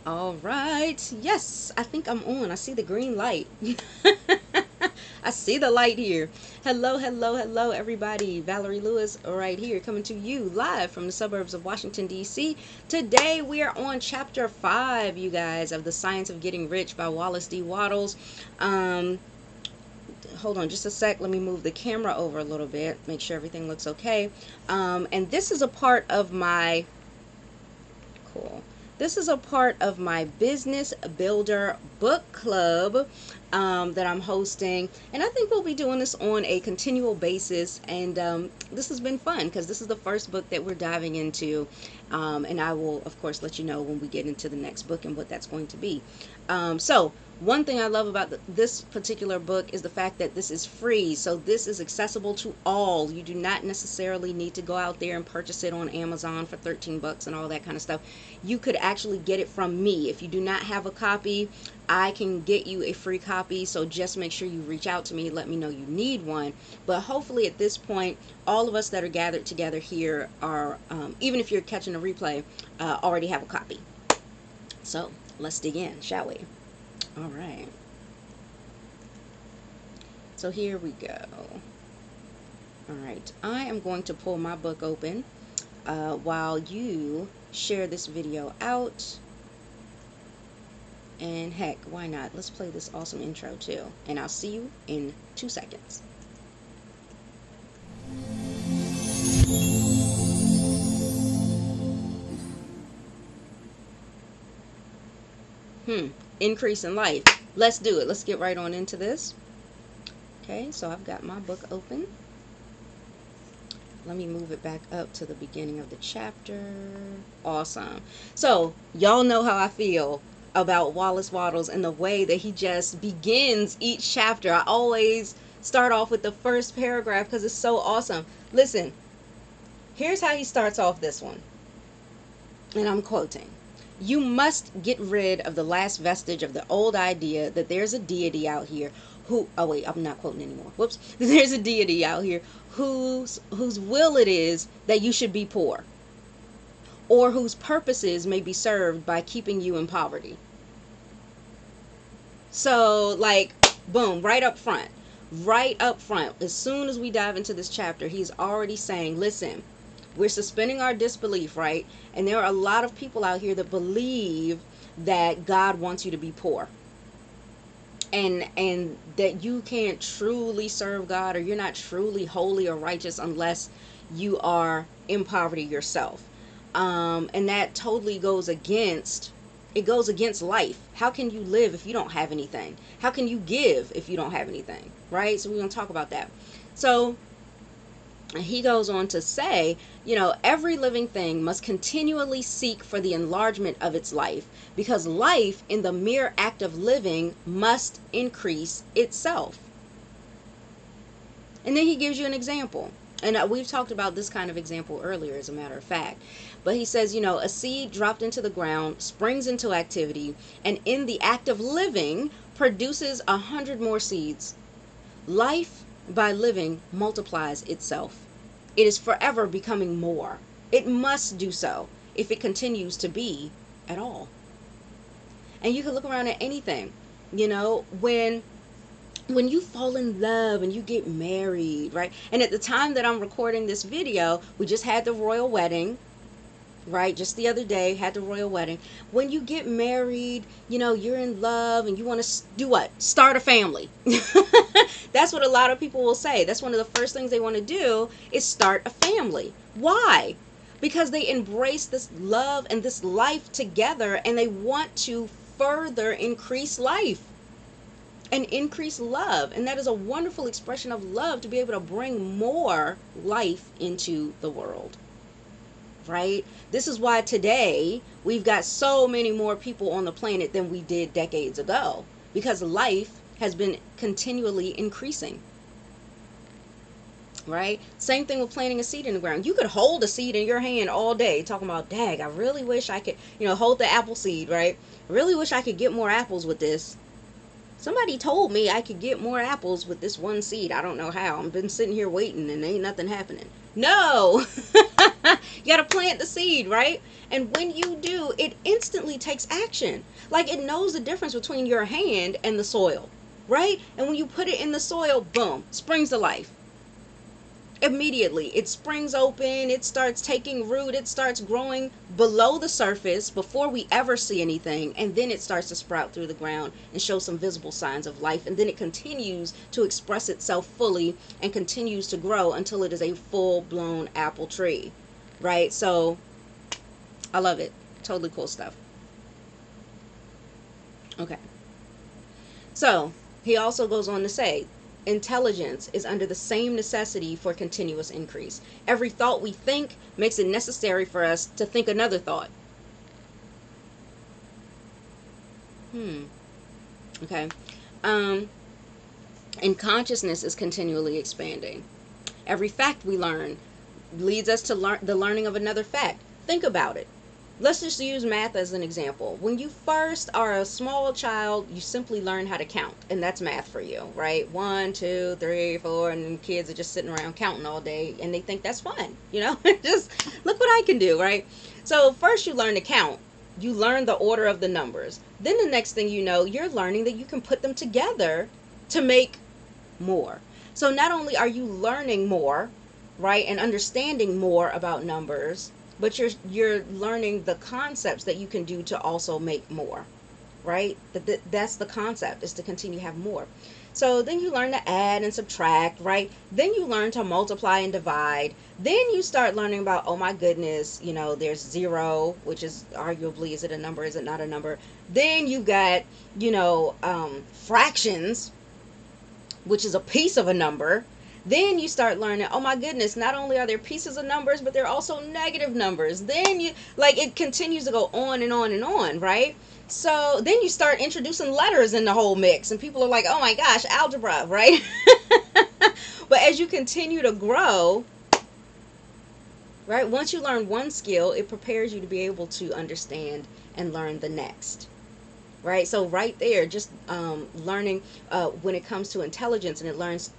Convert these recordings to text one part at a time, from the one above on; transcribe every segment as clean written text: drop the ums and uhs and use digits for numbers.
All right. Yes, I think I'm on. I see the green light. I see the light here. Hello, hello, hello, everybody. Valerie Lewis right here coming to you live from the suburbs of Washington, D.C. Today we are on chapter 5, you guys, of The Science of Getting Rich by Wallace D. Wattles. Um, Hold on just a sec. Let me move the camera over a little bit. Make sure everything looks okay. And this is a part of my cool. This is a part of my Business Builder Book Club that I'm hosting. And I think we'll be doing this on a continual basis. And this has been fun because this is the first book that we're diving into. And I will, of course, let you know when we get into the next book and what that's going to be. So, one thing I love about this particular book is the fact that this is free. So this is accessible to all. You do not necessarily need to go out there and purchase it on Amazon for 13 bucks and all that kind of stuff. You could actually get it from me. If you do not have a copy, I can get you a free copy. So just make sure you reach out to me. Let me know you need one. But hopefully at this point, all of us that are gathered together here are, even if you're catching a replay, already have a copy. So let's dig in, shall we? All right. So here we go. All right. I am going to pull my book open while you share this video out. And heck, why not? Let's play this awesome intro too. And I'll see you in 2 seconds. Increase in life. Let's do it. Let's get right on into this. Okay, so I've got my book open. Let me move it back up to the beginning of the chapter. Awesome. So, y'all know how I feel about Wallace Wattles and the way that he just begins each chapter. I always start off with the first paragraph because it's so awesome. Listen, here's how he starts off this one. And I'm quoting. You must get rid of the last vestige of the old idea that there's a deity out here who, oh wait, I'm not quoting anymore. Whoops. There's a deity out here whose will it is that you should be poor, or whose purposes may be served by keeping you in poverty. So, like, boom, right up front. Right up front. As soon as we dive into this chapter, he's already saying, listen, we're suspending our disbelief, right? And there are a lot of people out here that believe that God wants you to be poor. And that you can't truly serve God, or you're not truly holy or righteous unless you are in poverty yourself. And that totally goes against life. How can you live if you don't have anything? How can you give if you don't have anything? Right? So we're going to talk about that. So he goes on to say, every living thing must continually seek for the enlargement of its life, because life in the mere act of living must increase itself. And then he gives you an example. And we've talked about this kind of example earlier, as a matter of fact. But he says, a seed dropped into the ground springs into activity, and in the act of living produces 100 more seeds. Life, by living, multiplies itself. It is forever becoming more. It must do so if it continues to be at all. And you can look around at anything. When you fall in love and you get married, right? And at the time that I'm recording this video, we just had the royal wedding, right? Just the other day, had the royal wedding. When you get married, you're in love and you want to do what? Start a family. That's what a lot of people will say. That's one of the first things they want to do is start a family. Why? Because they embrace this love and this life together, and they want to further increase life and increase love. And that is a wonderful expression of love, to be able to bring more life into the world. Right? This is why today we've got so many more people on the planet than we did decades ago, because life has been continually increasing. Right? Same thing with planting a seed in the ground. You could hold a seed in your hand all day talking about, dang, I really wish I could, hold the apple seed, right? I really wish I could get more apples with this. Somebody told me I could get more apples with this one seed. I don't know how. I've been sitting here waiting and ain't nothing happening. No! You got to plant the seed, right? And when you do, it instantly takes action. Like it knows the difference between your hand and the soil, right? And when you put it in the soil, boom, springs to life. Immediately it springs open, it starts taking root, it starts growing below the surface before we ever see anything, and then it starts to sprout through the ground and show some visible signs of life, and then it continues to express itself fully and continues to grow until it is a full-blown apple tree, right? So I love it. Totally cool stuff. Okay, so he also goes on to say, intelligence is under the same necessity for continuous increase. Every thought we think makes it necessary for us to think another thought. Okay. Um, and consciousness is continually expanding. Every fact we learn leads us to the learning of another fact. Think about it. Let's just use math as an example. When you first are a small child, you simply learn how to count, and that's math for you, right? 1, 2, 3, 4, and kids are just sitting around counting all day, and they think that's fun, you know? Just look what I can do, right? So first you learn to count. You learn the order of the numbers. Then the next thing you know, you're learning that you can put them together to make more. So not only are you learning more, right, and understanding more about numbers, but you're learning the concepts that you can do to also make more, right? That's the concept, is to continue to have more. So then you learn to add and subtract, right? Then you learn to multiply and divide. Then you start learning about, oh my goodness, you know, there's zero, which is arguably, is it a number, is it not a number? Then you've got, you know, fractions, which is a piece of a number. Then you start learning, oh my goodness, not only are there pieces of numbers, but they're also negative numbers. Then you, like, it continues to go on and on and on, right? So then you start introducing letters in the whole mix, and people are like, oh my gosh, algebra, right? But as you continue to grow, right, once you learn one skill, it prepares you to be able to understand and learn the next. Right, so right there, just learning when it comes to intelligence, and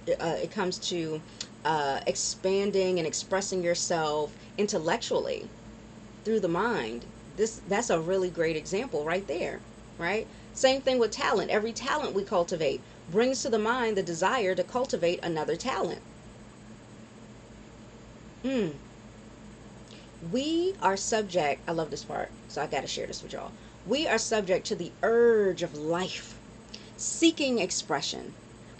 it comes to expanding and expressing yourself intellectually through the mind. That's a really great example right there, right? Same thing with talent. Every talent we cultivate brings to the mind the desire to cultivate another talent. We are subject, I love this part, so I got to share this with y'all. We are subject to the urge of life, seeking expression,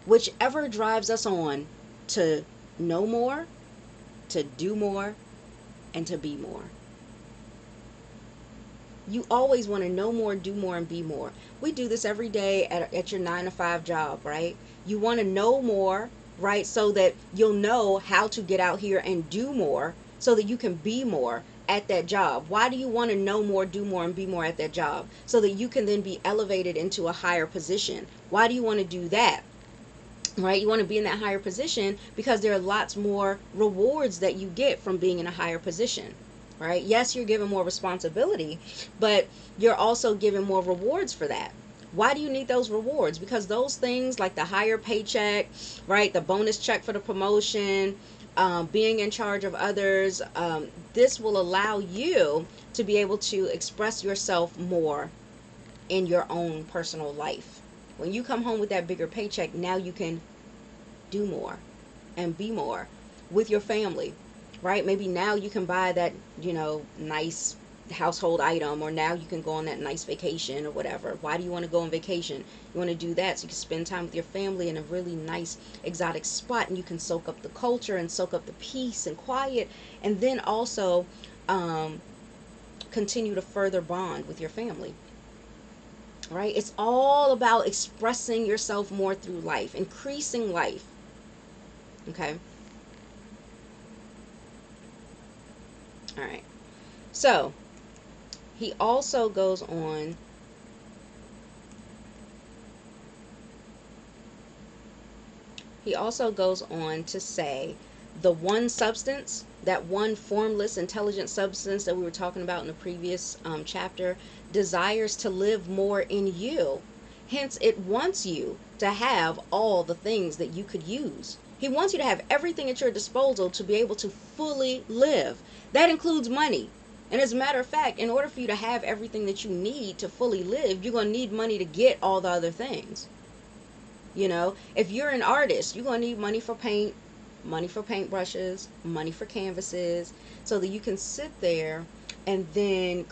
whichever drives us on to know more, to do more, and to be more. You always want to know more, do more, and be more. We do this every day at your 9-to-5 job, right? You want to know more, right? So that you'll know how to get out here and do more, so that you can be more at that job. Why do you want to know more, do more, and be more at that job? So that you can then be elevated into a higher position. Why do you want to do that? Right? You want to be in that higher position because there are lots more rewards that you get from being in a higher position. Right? Yes, you're given more responsibility, but you're also given more rewards for that. Why do you need those rewards? Because those things like the higher paycheck, right? The bonus check for the promotion, being in charge of others, this will allow you to be able to express yourself more in your own personal life. When you come home with that bigger paycheck, now you can do more and be more with your family, right? Maybe now you can buy that, you know, nice household item, or now you can go on that nice vacation or whatever. Why do you want to go on vacation? You want to do that so you can spend time with your family in a really nice exotic spot, and you can soak up the culture and soak up the peace and quiet, and then also continue to further bond with your family. Right? It's all about expressing yourself more through life, increasing life. Okay? All right. So, he also goes on to say the one substance, that one formless intelligent substance that we were talking about in the previous chapter, desires to live more in you. Hence, it wants you to have all the things that you could use. He wants you to have everything at your disposal to be able to fully live. That includes money. And as a matter of fact, in order for you to have everything that you need to fully live, you're going to need money to get all the other things. You know, if you're an artist, you're going to need money for paint, money for paintbrushes, money for canvases, so that you can sit there and then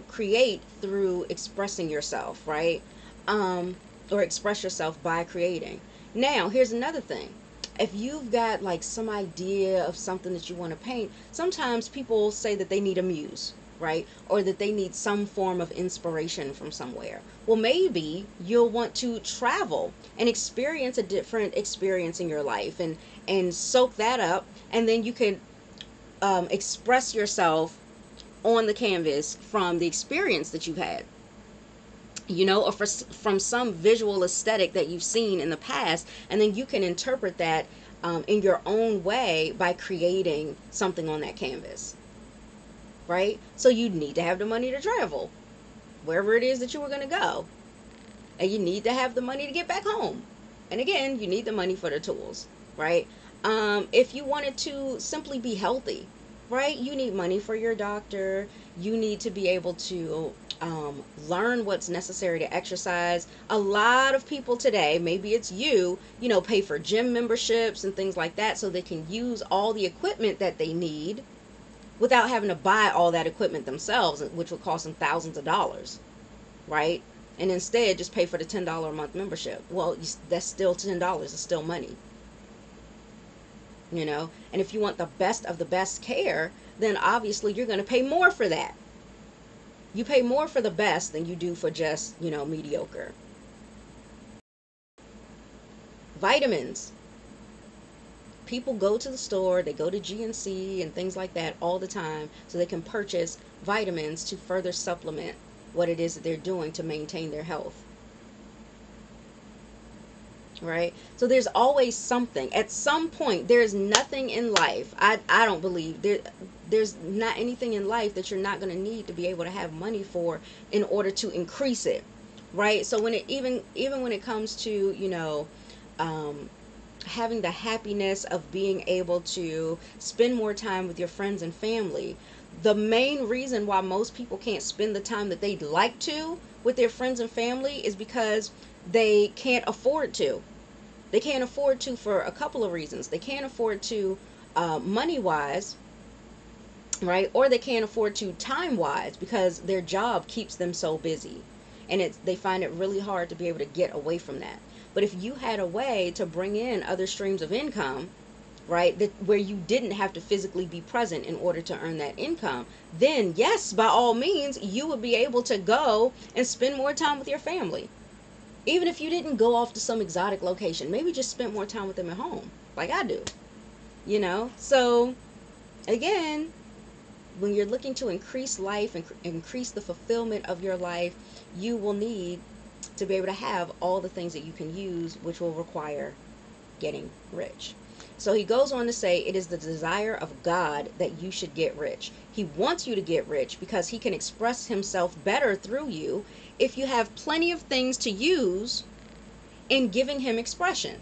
create through expressing yourself, right? Or express yourself by creating. Now, here's another thing. If you've got like some idea of something that you want to paint, sometimes people say that they need a muse, right? Or that they need some form of inspiration from somewhere. Well, maybe you'll want to travel and experience a different experience in your life and soak that up, and then you can express yourself on the canvas from the experience that you've had, you know, or from some visual aesthetic that you've seen in the past, and then you can interpret that in your own way by creating something on that canvas, right? So you need to have the money to travel wherever it is that you were going to go, and you need to have the money to get back home, and again, you need the money for the tools, right? If you wanted to simply be healthy, right, you need money for your doctor. You need to be able to learn what's necessary to exercise. A lot of people today, maybe it's you know, pay for gym memberships and things like that so they can use all the equipment that they need without having to buy all that equipment themselves, which would cost them thousands of dollars, right? And instead just pay for the $10 a month membership. Well, that's still $10. It's still money, you know. And if you want the best of the best care, then obviously you're going to pay more for that. You pay more for the best than you do for just, you know, mediocre. Vitamins. People go to the store, they go to GNC and things like that all the time so they can purchase vitamins to further supplement what it is that they're doing to maintain their health. Right? So there's always something. At some point, there's nothing in life. I don't believe there's not anything in life that you're not going to need to be able to have money for in order to increase it. Right? So when it even when it comes to, you know, having the happiness of being able to spend more time with your friends and family, the main reason why most people can't spend the time that they'd like to with their friends and family is because they can't afford to. They can't afford to for a couple of reasons. They can't afford to money wise, right? Or they can't afford to time wise because their job keeps them so busy, and they find it really hard to be able to get away from that. But if you had a way to bring in other streams of income, right, that where you didn't have to physically be present in order to earn that income, then yes, by all means, you would be able to go and spend more time with your family. Even if you didn't go off to some exotic location, maybe just spend more time with them at home, like I do, you know? So, again, when you're looking to increase life and increase the fulfillment of your life, you will need to be able to have all the things that you can use, which will require getting rich. So he goes on to say, it is the desire of God that you should get rich. He wants you to get rich because he can express himself better through you if you have plenty of things to use in giving him expression.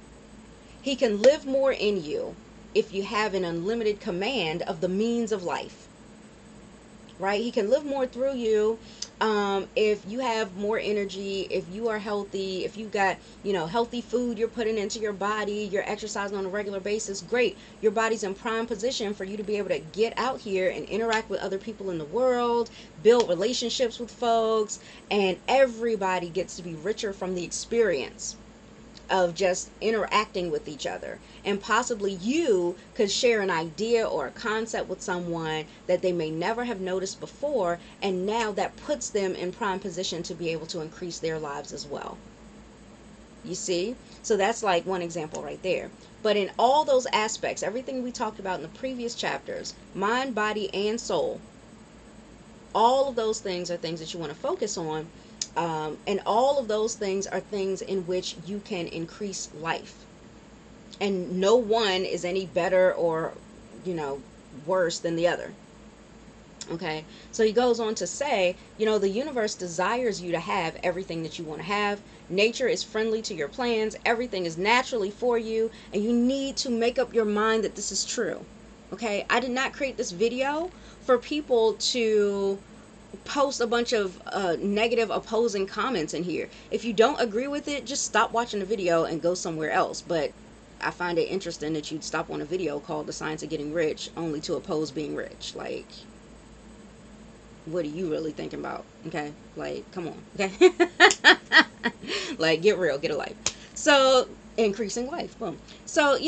He can live more in you if you have an unlimited command of the means of life. Right? He can live more through you if you have more energy, if you are healthy, if you've got, you know, healthy food you're putting into your body, you're exercising on a regular basis. Great. Your body's in prime position for you to be able to get out here and interact with other people in the world, build relationships with folks, and everybody gets to be richer from the experience of just interacting with each other. And possibly you could share an idea or a concept with someone that they may never have noticed before, and now that puts them in prime position to be able to increase their lives as well. You see? So that's like one example right there. But in all those aspects, everything we talked about in the previous chapters, mind, body, and soul, all of those things are things that you want to focus on. And all of those things are things in which you can increase life. And no one is any better or, you know, worse than the other. Okay, so he goes on to say, the universe desires you to have everything that you want to have. Nature is friendly to your plans. Everything is naturally for you, and you need to make up your mind that this is true. Okay, I did not create this video for people to post a bunch of negative opposing comments in here. If you don't agree with it, just stop watching the video and go somewhere else. But I find it interesting that you'd stop on a video called The Science of Getting Rich only to oppose being rich. Like, what are you really thinking about? Okay, like, come on. Okay. Like, get real, get a life. So, increasing life, boom. So,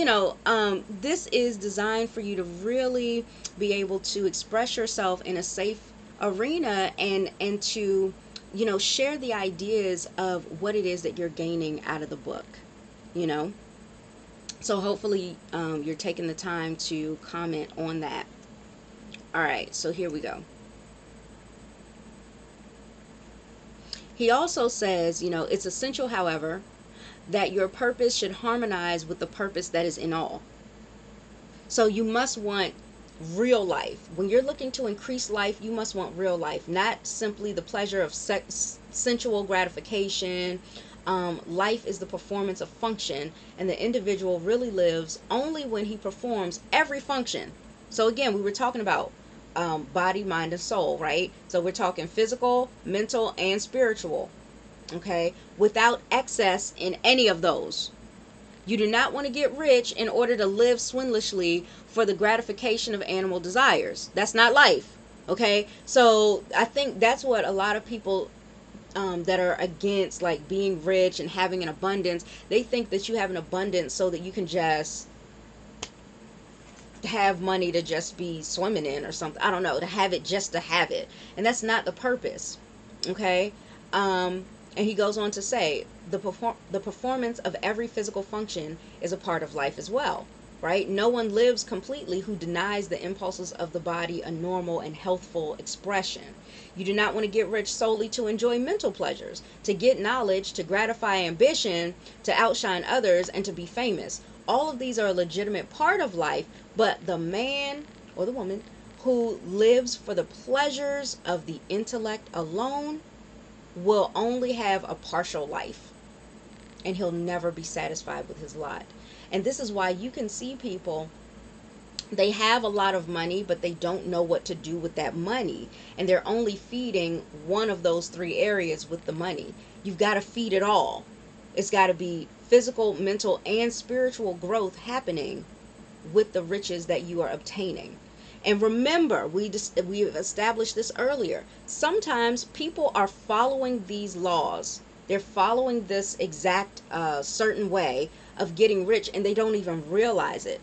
this is designed for you to really be able to express yourself in a safe arena, and to share the ideas of what it is that you're gaining out of the book. So hopefully you're taking the time to comment on that. All right, so here we go. He also says, it's essential, however, that your purpose should harmonize with the purpose that is in all. So you must want real life. When you're looking to increase life, you must want real life, not simply the pleasure of sensual gratification. Life is the performance of function, and the individual really lives only when he performs every function. So again, we were talking about body, mind, and soul, right? So we're talking physical, mental, and spiritual, okay? Without excess in any of those. You do not want to get rich in order to live swindlishly for the gratification of animal desires. That's not life, okay? So I think that's what a lot of people that are against like being rich and having an abundance, they think that you have an abundance so that you can just have money to just be swimming in or something. I don't know, to have it just to have it. And that's not the purpose. Okay? And he goes on to say, the performance of every physical function is a part of life as well. Right? No one lives completely who denies the impulses of the body a normal and healthful expression. You do not want to get rich solely to enjoy mental pleasures, to get knowledge, to gratify ambition, to outshine others, and to be famous. All of these are a legitimate part of life, but the man or the woman who lives for the pleasures of the intellect alone will only have a partial life, and he'll never be satisfied with his lot. And this is why you can see people, they have a lot of money, but they don't know what to do with that money. And they're only feeding one of those three areas with the money. You've got to feed it all. It's got to be physical, mental, and spiritual growth happening with the riches that you are obtaining. And remember, we established this earlier. Sometimes people are following these laws. They're following this exact certain way of getting rich, and they don't even realize it.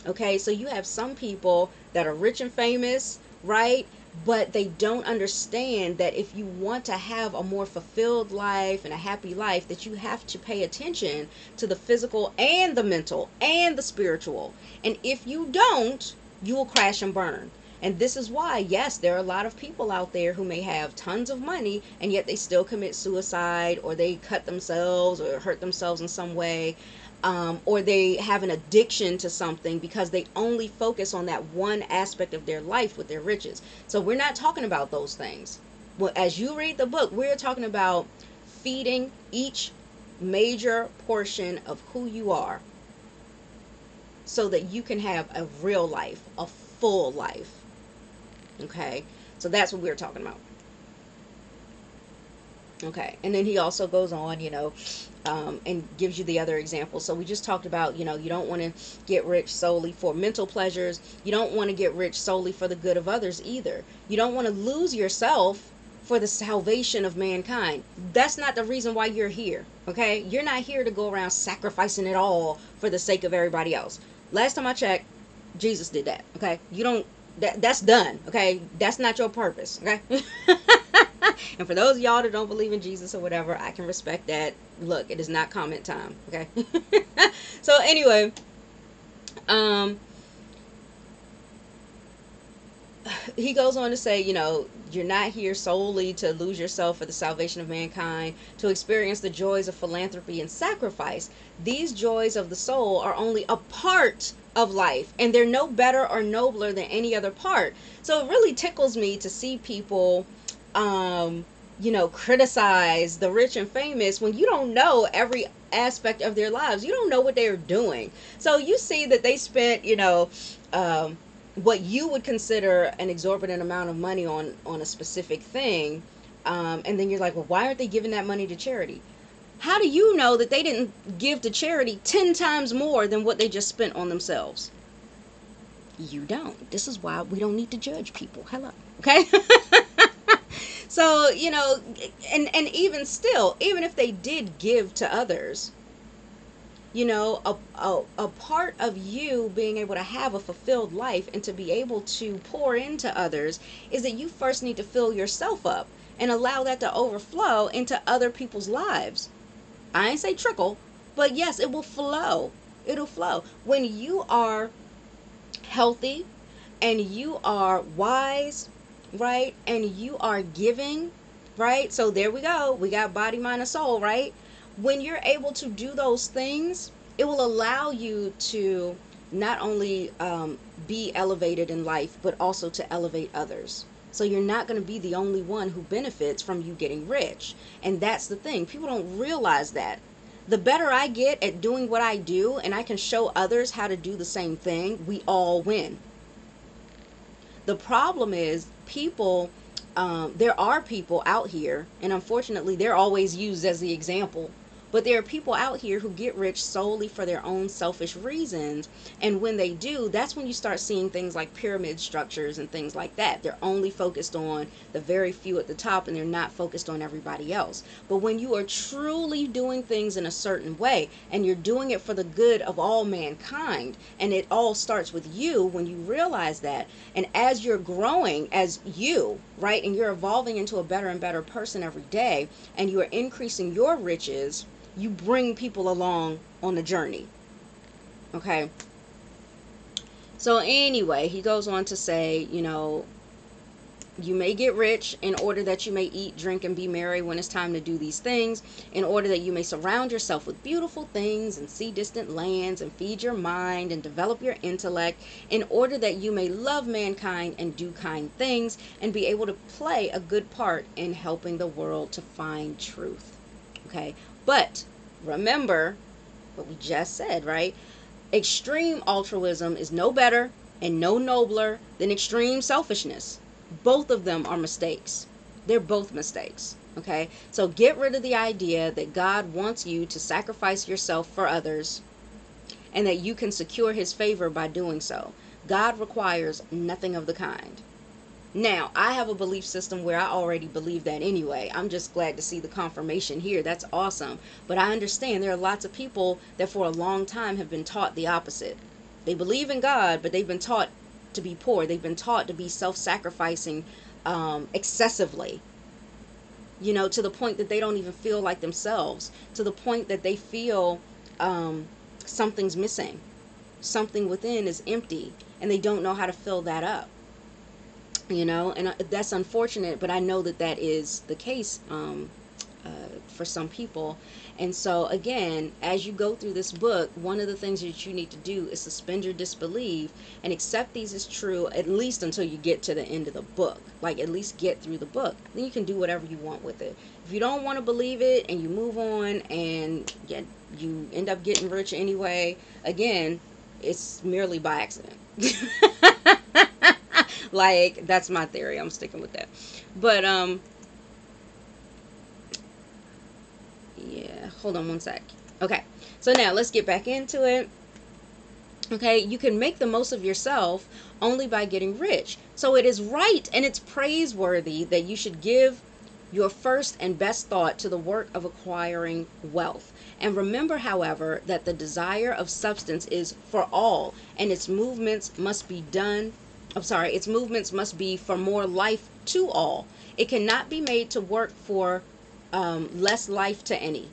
Okay, so you have some people that are rich and famous, right? But they don't understand that if you want to have a more fulfilled life and a happy life, that you have to pay attention to the physical and the mental and the spiritual. And if you don't, you will crash and burn. And this is why, yes, there are a lot of people out there who may have tons of money, and yet they still commit suicide, or they cut themselves or hurt themselves in some way. Or they have an addiction to something because they only focus on that one aspect of their life with their riches. So we're not talking about those things. Well, as you read the book, we're talking about feeding each major portion of who you are so that you can have a real life, a full life. Okay, so that's what we're talking about. Okay, and then he also goes on, and gives you the other examples. So we just talked about, you don't want to get rich solely for mental pleasures. You don't want to get rich solely for the good of others either. You don't want to lose yourself for the salvation of mankind. That's not the reason why you're here, okay? You're not here to go around sacrificing it all for the sake of everybody else. Last time I checked, Jesus did that, okay? You don't, that's done, okay? That's not your purpose, okay? And for those of y'all that don't believe in Jesus or whatever, I can respect that. Look, it is not comment time, okay? So anyway, he goes on to say, you're not here solely to lose yourself for the salvation of mankind, to experience the joys of philanthropy and sacrifice. These joys of the soul are only a part of life, and they're no better or nobler than any other part. So it really tickles me to see people, criticize the rich and famous when you don't know every aspect of their lives. You don't know what they are doing. So you see that they spent, what you would consider an exorbitant amount of money on a specific thing, and then you're like, well, why aren't they giving that money to charity? How do you know that they didn't give to charity 10 times more than what they just spent on themselves? You don't. This is why we don't need to judge people. Hello. Okay. So, and even still, even if they did give to others, a part of you being able to have a fulfilled life and to be able to pour into others is that you first need to fill yourself up and allow that to overflow into other people's lives. I ain't say trickle, but yes, it will flow. It'll flow. When you are healthy and you are wise, right? And you are giving, right? So there we go. We got body, mind, and soul, right? When you're able to do those things, it will allow you to not only be elevated in life, but also to elevate others. So you're not going to be the only one who benefits from you getting rich. And that's the thing. People don't realize that. The better I get at doing what I do, and I can show others how to do the same thing, we all win. The problem is there are people out here, and unfortunately they're always used as the example, but there are people out here who get rich solely for their own selfish reasons. And when they do, that's when you start seeing things like pyramid structures and things like that. They're only focused on the very few at the top, and they're not focused on everybody else. But when you are truly doing things in a certain way, and you're doing it for the good of all mankind, and it all starts with you, when you realize that, and as you're growing as you, right, and you're evolving into a better and better person every day, and you are increasing your riches, you bring people along on the journey. Okay. So anyway, he goes on to say, you may get rich in order that you may eat, drink, and be merry when it's time to do these things, in order that you may surround yourself with beautiful things and see distant lands and feed your mind and develop your intellect, in order that you may love mankind and do kind things and be able to play a good part in helping the world to find truth. Okay. But remember what we just said, right? Extreme altruism is no better and no nobler than extreme selfishness. Both of them are mistakes. They're both mistakes. Okay? So get rid of the idea that God wants you to sacrifice yourself for others and that you can secure his favor by doing so. God requires nothing of the kind. Now, I have a belief system where I already believe that anyway. I'm just glad to see the confirmation here. That's awesome. But I understand there are lots of people that for a long time have been taught the opposite. They believe in God, but they've been taught to be poor. They've been taught to be self-sacrificing excessively. To the point that they don't even feel like themselves. To the point that they feel something's missing. Something within is empty, and they don't know how to fill that up. And that's unfortunate, but I know that is the case for some people. And so again, as you go through this book, one of the things that you need to do is suspend your disbelief and accept these as true, at least until you get to the end of the book. Like, at least get through the book. Then you can do whatever you want with it. If you don't want to believe it and you move on and you end up getting rich anyway, again, it's merely by accident. Like, that's my theory. I'm sticking with that. But yeah, hold on one sec. Okay, so now let's get back into it. Okay, you can make the most of yourself only by getting rich. So it is right and it's praiseworthy that you should give your first and best thought to the work of acquiring wealth. And remember, however, that the desire of substance is for all, and its movements must be for more life to all. It cannot be made to work for less life to any.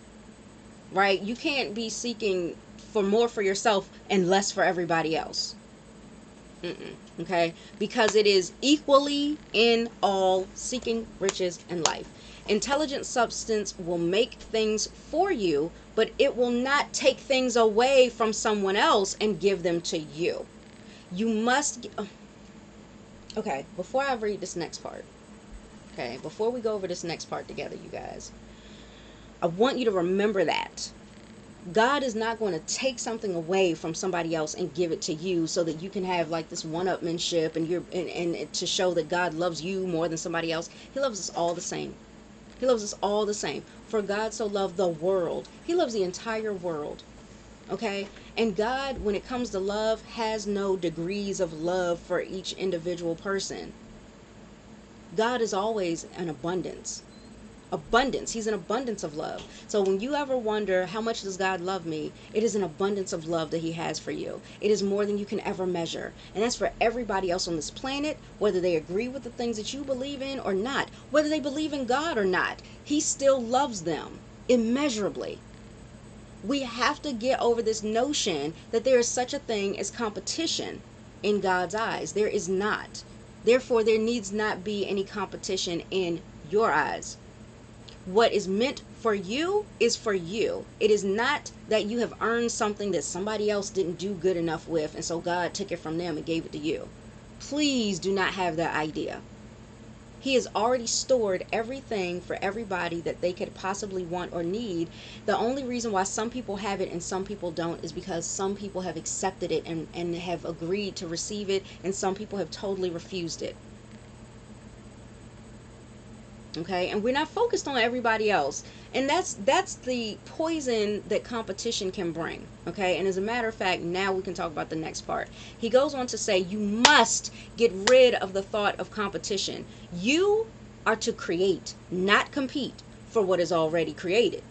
Right? You can't be seeking for more for yourself and less for everybody else. Mm-mm. Okay? Because it is equally in all seeking riches and life. Intelligent substance will make things for you, but it will not take things away from someone else and give them to you. You must. Okay, before I read this next part, okay, before we go over this next part together, you guys, I want you to remember that God is not going to take something away from somebody else and give it to you so that you can have like this one-upmanship and to show that God loves you more than somebody else. He loves us all the same. He loves us all the same. For God so loved the world. He loves the entire world. Okay? And God, when it comes to love, has no degrees of love for each individual person. God is always an abundance. He's an abundance of love. So when you ever wonder how much does God love me, it is an abundance of love that he has for you. It is more than you can ever measure. And that's for everybody else on this planet, whether they agree with the things that you believe in or not, whether they believe in God or not. He still loves them immeasurably. We have to get over this notion that there is such a thing as competition in God's eyes. There is not. Therefore, there needs not be any competition in your eyes. What is meant for you is for you. It is not that you have earned something that somebody else didn't do good enough with, and so God took it from them and gave it to you. Please do not have that idea. He has already stored everything for everybody that they could possibly want or need. The only reason why some people have it and some people don't is because some people have accepted it and have agreed to receive it, and some people have totally refused it. Okay, and we're not focused on everybody else, and that's the poison that competition can bring. Okay, and as a matter of fact, now we can talk about the next part. He goes on to say you must get rid of the thought of competition. You are to create, not compete for what is already created.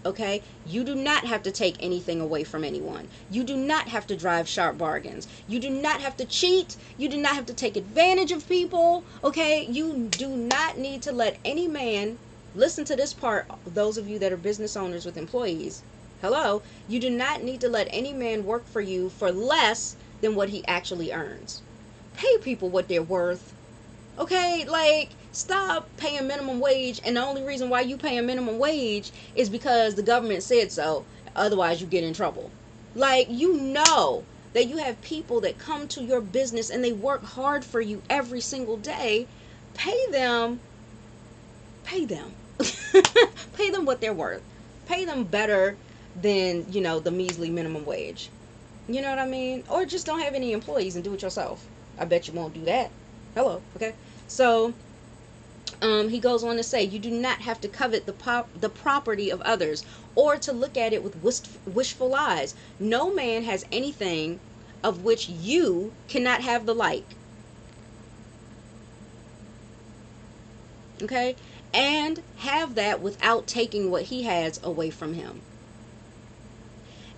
Okay, you do not have to take anything away from anyone. You do not have to drive sharp bargains. You do not have to cheat. You do not have to take advantage of people. Okay, you do not need to let any man, listen to this part, those of you that are business owners with employees, hello, you do not need to let any man work for you for less than what he actually earns. Pay people what they're worth. Okay, like, stop paying minimum wage, and the only reason why you pay a minimum wage is because the government said so. Otherwise, you get in trouble. Like, you know that you have people that come to your business and they work hard for you every single day. Pay them. Pay them. Pay them what they're worth. Pay them better than, the measly minimum wage. You know what I mean? Or just don't have any employees and do it yourself. I bet you won't do that. Hello, okay? So, he goes on to say, you do not have to covet the property of others or to look at it with wishful eyes. No man has anything of which you cannot have the like. Okay? And have that without taking what he has away from him.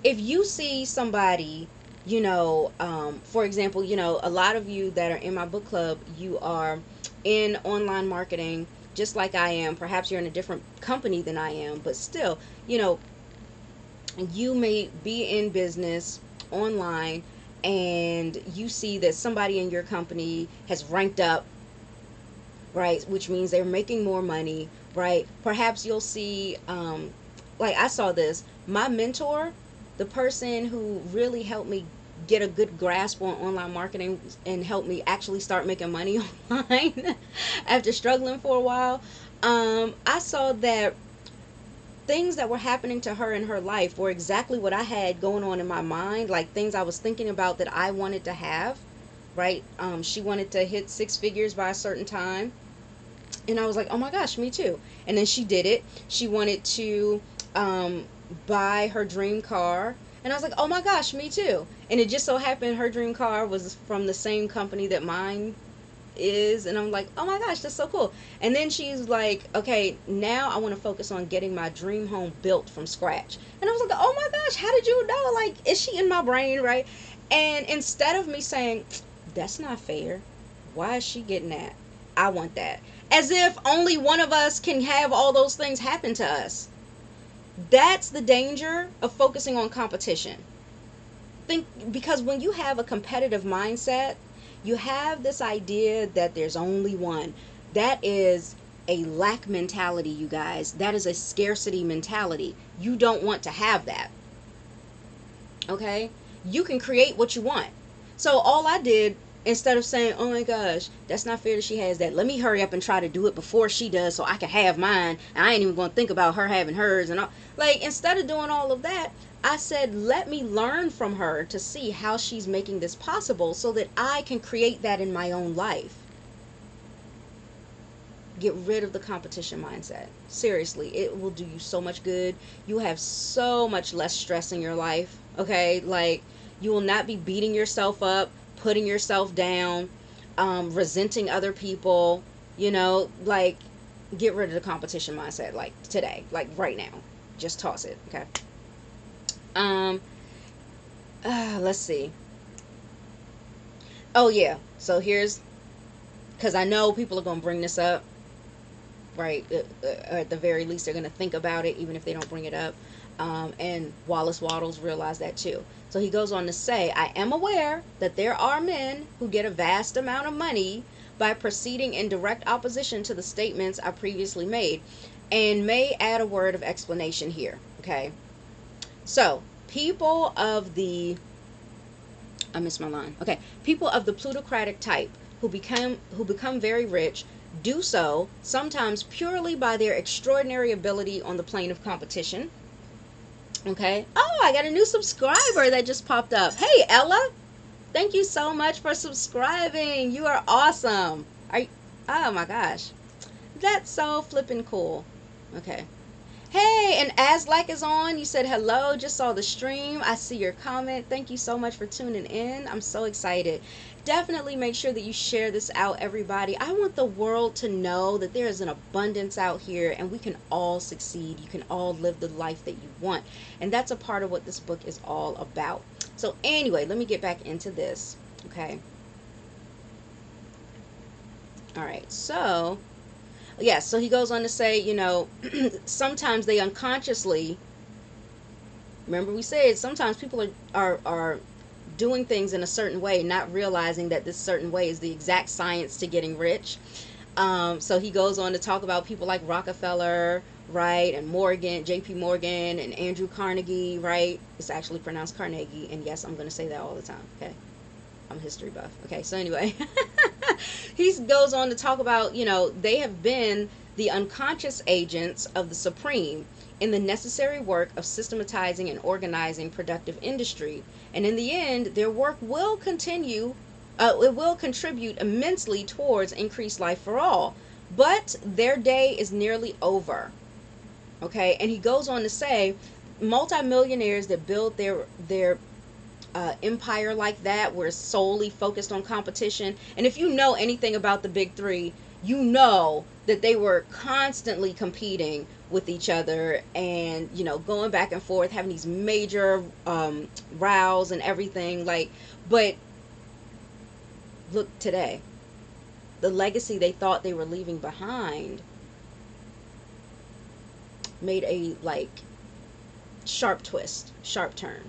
If you see somebody, for example, a lot of you that are in my book club, you are in online marketing just like I am. Perhaps you're in a different company than I am, but still, you may be in business online and you see that somebody in your company has ranked up, right? Which means they're making more money, right? Perhaps you'll see, like I saw this, my mentor, the person who really helped me get a good grasp on online marketing and helped me actually start making money online after struggling for a while, I saw that things that were happening to her in her life were exactly what I had going on in my mind, like things I was thinking about that I wanted to have, right? She wanted to hit 6 figures by a certain time, and I was like, oh my gosh, me too. And then she did it. She wanted to buy her dream car, and I was like, oh my gosh, me too. And it just so happened her dream car was from the same company that mine is, and I'm like, oh my gosh, that's so cool. And then she's like, okay, now I want to focus on getting my dream home built from scratch. And I was like, oh my gosh, how did you know? Like, is she in my brain, right? And instead of me saying, that's not fair, why is she getting that? I want that. As if only one of us can have all those things happen to us. That's the danger of focusing on competition. think, because when you have a competitive mindset, you have this idea that there's only one. That is a lack mentality, you guys. That is a scarcity mentality. You don't want to have that. Okay? You can create what you want. So all I did, instead of saying, oh my gosh, that's not fair that she has that, let me hurry up and try to do it before she does so I can have mine, and I ain't even going to think about her having hers and all. Like, instead of doing all of that, I said, let me learn from her to see how she's making this possible so that I can create that in my own life. Get rid of the competition mindset. Seriously, it will do you so much good. You have so much less stress in your life. Okay? Like, you will not be beating yourself up, putting yourself down, resenting other people. You know, like, get rid of the competition mindset. Like, today. Like, right now. Just toss it. Okay? Let's see. Oh, yeah. So here's, because I know people are going to bring this up. Right, at the very least they're going to think about it even if they don't bring it up, and Wattles realized that too. So he goes on to say, I am aware that there are men who get a vast amount of money by proceeding in direct opposition to the statements I previously made, and may add a word of explanation here. Okay, so people of the, I missed my line. Okay, people of the plutocratic type who become very rich do so sometimes purely by their extraordinary ability on the plane of competition. Okay. Oh, I got a new subscriber that just popped up. Hey, Ella. Thank you so much for subscribing. You are awesome. Oh my gosh. That's so flippin' cool. Okay. Hey, and Aslak is on. You said hello, just saw the stream. I see your comment. Thank you so much for tuning in. I'm so excited. Definitely make sure that you share this out, everybody. I want the world to know that there is an abundance out here and we can all succeed. You can all live the life that you want. And that's a part of what this book is all about. So anyway, let me get back into this. Okay. All right. So yes, so he goes on to say, you know, sometimes they unconsciously, remember we said sometimes people are doing things in a certain way, not realizing that this certain way is the exact science to getting rich. So he goes on to talk about people like Rockefeller, right, and Morgan, J.P. Morgan, and Andrew Carnegie, right? It's actually pronounced Carnegie, and yes, I'm going to say that all the time, okay? I'm a history buff. Okay, so anyway, he goes on to talk about, you know, they have been the unconscious agents of the supreme in the necessary work of systematizing and organizing productive industry. And in the end, their work will continue, it will contribute immensely towards increased life for all. But their day is nearly over. Okay, and he goes on to say, multimillionaires that build their empire like that, where it's solely focused on competition. And if you know anything about the big three, you know that they were constantly competing with each other and, you know, going back and forth, having these major rows and everything. Like, but look today, the legacy they thought they were leaving behind made a like sharp twist, sharp turn.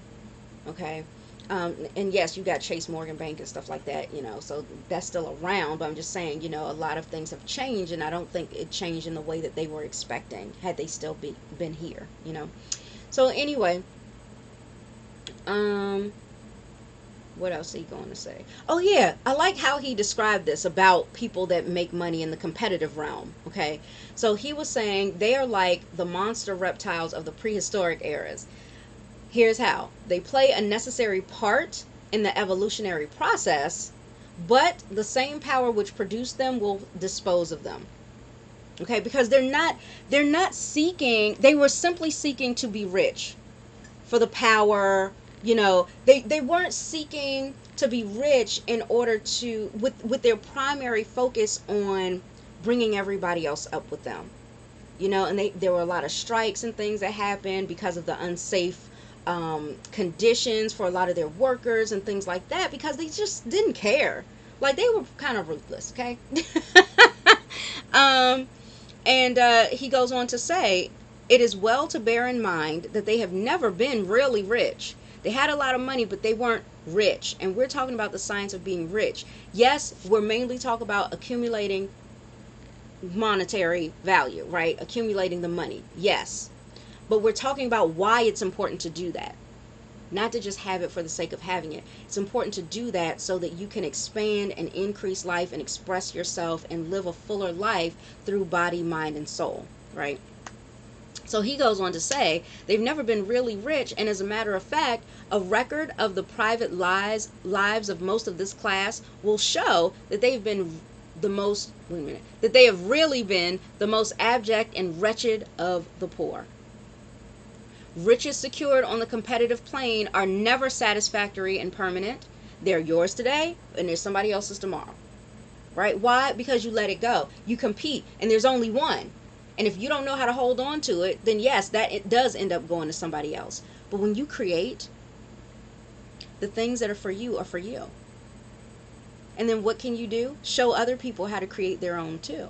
Okay. And yes, you got Chase Morgan Bank and stuff like that, you know, so that's still around, but I'm just saying, you know, a lot of things have changed, and I don't think it changed in the way that they were expecting had they still been here, you know. So anyway, what else are you going to say? Oh yeah, I like how he described this about people that make money in the competitive realm. Okay, so he was saying they are like the monster reptiles of the prehistoric eras. Here's how. They play a necessary part in the evolutionary process, but the same power which produced them will dispose of them. Okay, because they're not seeking, they were simply seeking to be rich for the power, you know, they weren't seeking to be rich in order to, with their primary focus on bringing everybody else up with them, you know, and there were a lot of strikes and things that happened because of the unsafe conditions for a lot of their workers and things like that, because they just didn't care. Like, they were kind of ruthless, okay? And he goes on to say, it is well to bear in mind that they have never been really rich. They had a lot of money, but they weren't rich. And we're talking about the science of being rich. Yes, we're mainly talking about accumulating monetary value, right? Accumulating the money. Yes. But we're talking about why it's important to do that. Not to just have it for the sake of having it. It's important to do that so that you can expand and increase life and express yourself and live a fuller life through body, mind, and soul, right? So he goes on to say they've never been really rich, and as a matter of fact, a record of the private lives of most of this class will show that they've been the most, that they have really been the most abject and wretched of the poor. Riches secured on the competitive plane are never satisfactory and permanent. They're yours today, and they're somebody else's tomorrow. Right? Why? Because you let it go. You compete, and there's only one. And if you don't know how to hold on to it, then yes, that it does end up going to somebody else. But when you create, the things that are for you are for you. And then what can you do? Show other people how to create their own too.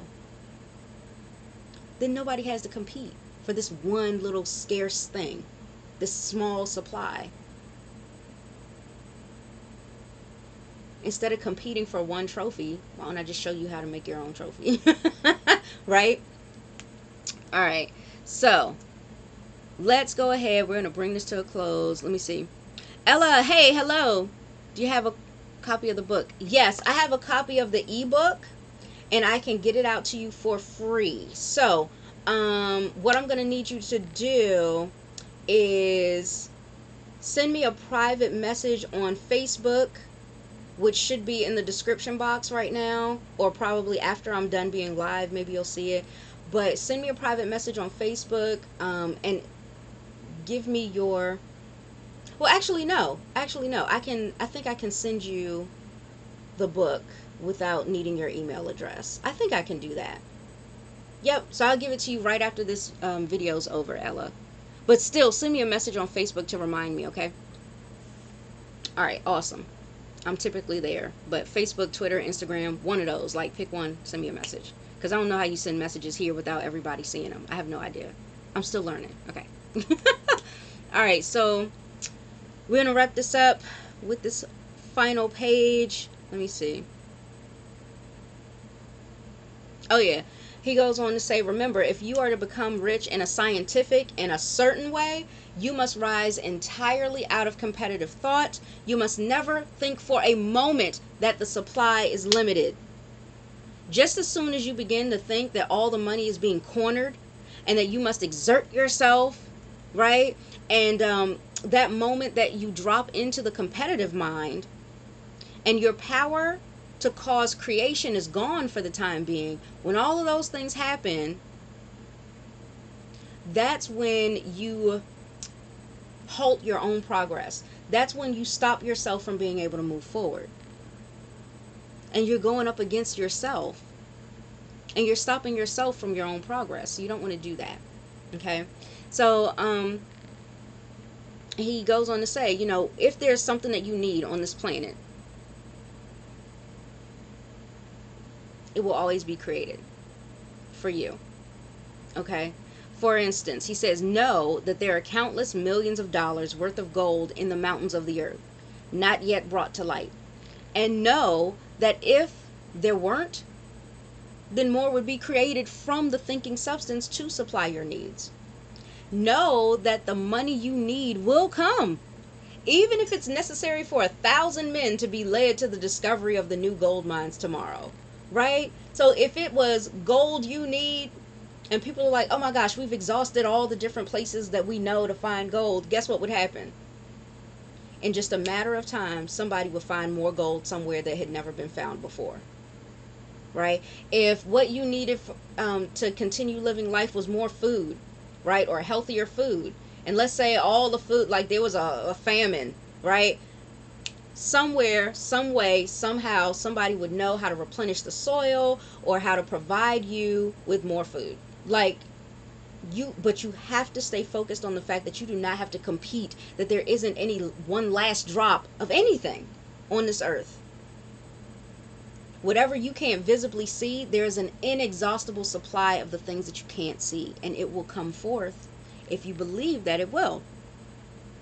Then nobody has to compete for this one little scarce thing, this small supply. Instead of competing for one trophy, why don't I just show you how to make your own trophy? Right? All right. So let's go ahead. We're going to bring this to a close. Let me see. Ella, hey, hello. Do you have a copy of the book? Yes, I have a copy of the ebook, and I can get it out to you for free. So what I'm going to need you to do is send me a private message on Facebook, which should be in the description box right now, or probably after I'm done being live, maybe you'll see it. But send me a private message on Facebook, and give me your, well, actually no, I think I can send you the book without needing your email address. I think I can do that. Yep, so I'll give it to you right after this video's over, Ella. But still, send me a message on Facebook to remind me, okay? Alright, awesome. I'm typically there. But Facebook, Twitter, Instagram, one of those. Like, pick one, send me a message. Because I don't know how you send messages here without everybody seeing them. I have no idea. I'm still learning. Okay. Alright, so we're going to wrap this up with this final page. Let me see. Oh, yeah. He goes on to say, remember, if you are to become rich in a scientific and a certain way, you must rise entirely out of competitive thought. You must never think for a moment that the supply is limited. Just as soon as you begin to think that all the money is being cornered and that you must exert yourself, right? And that moment that you drop into the competitive mind and your power to cause creation is gone for the time being, when all of those things happen, that's when you halt your own progress. That's when you stop yourself from being able to move forward. And you're going up against yourself. And you're stopping yourself from your own progress. So you don't want to do that. Okay? So, he goes on to say, you know, if there's something that you need on this planet, it will always be created for you. Okay? For instance, he says, know that there are countless millions of dollars worth of gold in the mountains of the earth, not yet brought to light. And know that if there weren't, then more would be created from the thinking substance to supply your needs. Know that the money you need will come, even if it's necessary for 1,000 men to be led to the discovery of the new gold mines tomorrow. Right? So if it was gold you need, and people are like, oh my gosh, we've exhausted all the different places that we know to find gold, guess what would happen? In just a matter of time, somebody would find more gold somewhere that had never been found before. Right? If what you needed to continue living life was more food, right, or healthier food, and let's say all the food, like there was a famine, right? Somewhere, some way, somehow, somebody would know how to replenish the soil or how to provide you with more food. Like, but you have to stay focused on the fact that you do not have to compete, that there isn't any one last drop of anything on this earth. Whatever you can't visibly see, there's an inexhaustible supply of the things that you can't see, and it will come forth if you believe that it will.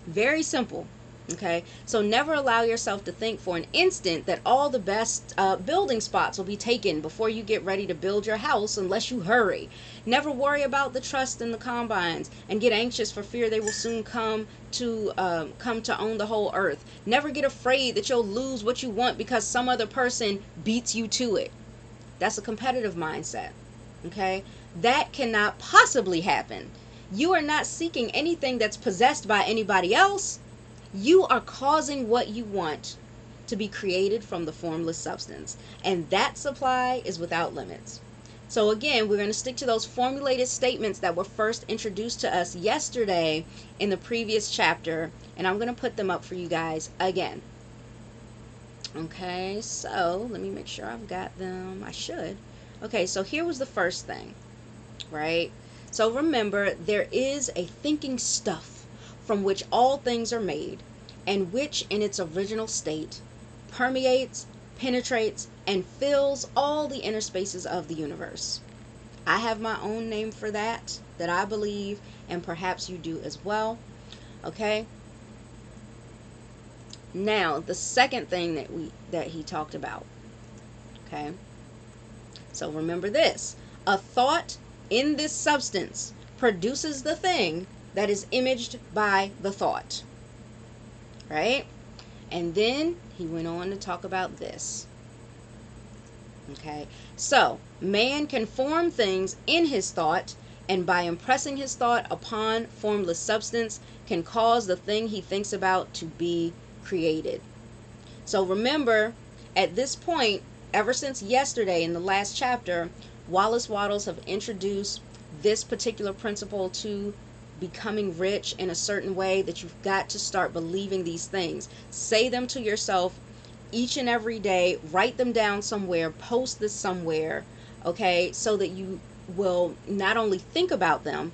Very simple. Okay, so never allow yourself to think for an instant that all the best building spots will be taken before you get ready to build your house unless you hurry. Never worry about the trust in the combines and get anxious for fear they will soon come to own the whole earth. Never get afraid that you'll lose what you want because some other person beats you to it. That's a competitive mindset. Okay, that cannot possibly happen. You are not seeking anything that's possessed by anybody else. You are causing what you want to be created from the formless substance, and that supply is without limits. So again, we're going to stick to those formulated statements that were first introduced to us yesterday in the previous chapter, and I'm going to put them up for you guys again. Okay, so let me make sure I've got them. I should. Okay, so here was the first thing, right? So remember, there is a thinking stuff from which all things are made, and which in its original state permeates, penetrates, and fills all the inner spaces of the universe. I have my own name for that I believe, and perhaps you do as well. Okay? Now, the second thing that he talked about. Okay? So remember this. A thought in this substance produces the thing that is imaged by the thought. Right? And then he went on to talk about this. Okay? So, man can form things in his thought, and by impressing his thought upon formless substance, can cause the thing he thinks about to be created. So remember, at this point, ever since yesterday in the last chapter, Wattles have introduced this particular principle to becoming rich in a certain way, that you've got to start believing these things. Say them to yourself each and every day. Write them down somewhere. Post this somewhere, okay, so that you will not only think about them,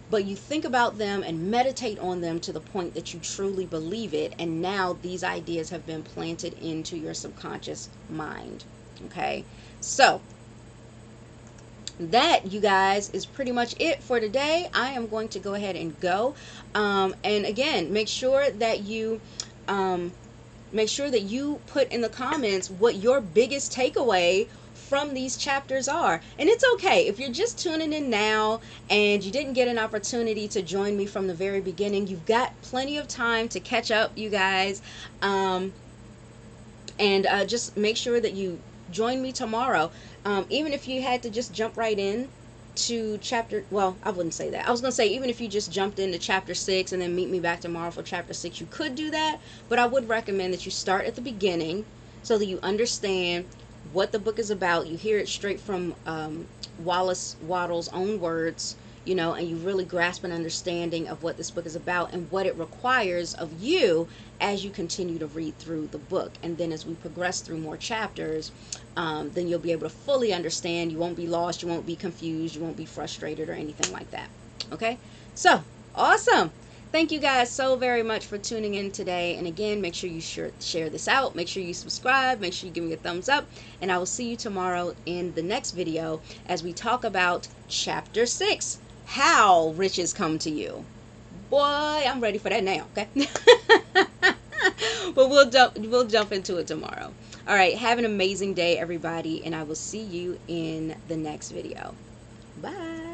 but you think about them and meditate on them to the point that you truly believe it, and now these ideas have been planted into your subconscious mind. Okay, so that, you guys, is pretty much it for today. I am going to go ahead and go, and again, make sure that you put in the comments what your biggest takeaway from these chapters are. And it's okay if you're just tuning in now and you didn't get an opportunity to join me from the very beginning. You've got plenty of time to catch up, you guys, and just make sure that you join me tomorrow. Even if you had to just jump right in to chapter, well, I wouldn't say that. I was going to say, even if you just jumped into chapter 6 and then meet me back tomorrow for chapter 6, you could do that. But I would recommend that you start at the beginning so that you understand what the book is about. You hear it straight from Wattles' own words, you know, and you really grasp an understanding of what this book is about and what it requires of you as you continue to read through the book. And then as we progress through more chapters, then you'll be able to fully understand. You won't be lost, you won't be confused, you won't be frustrated or anything like that. Okay, so awesome. Thank you guys so very much for tuning in today. And again, make sure you share this out. Make sure you subscribe. Make sure you give me a thumbs up. And I will see you tomorrow in the next video as we talk about chapter 6, how riches come to you. Boy, I'm ready for that now, okay? But we'll jump into it tomorrow. All right, have an amazing day, everybody, and I will see you in the next video. Bye.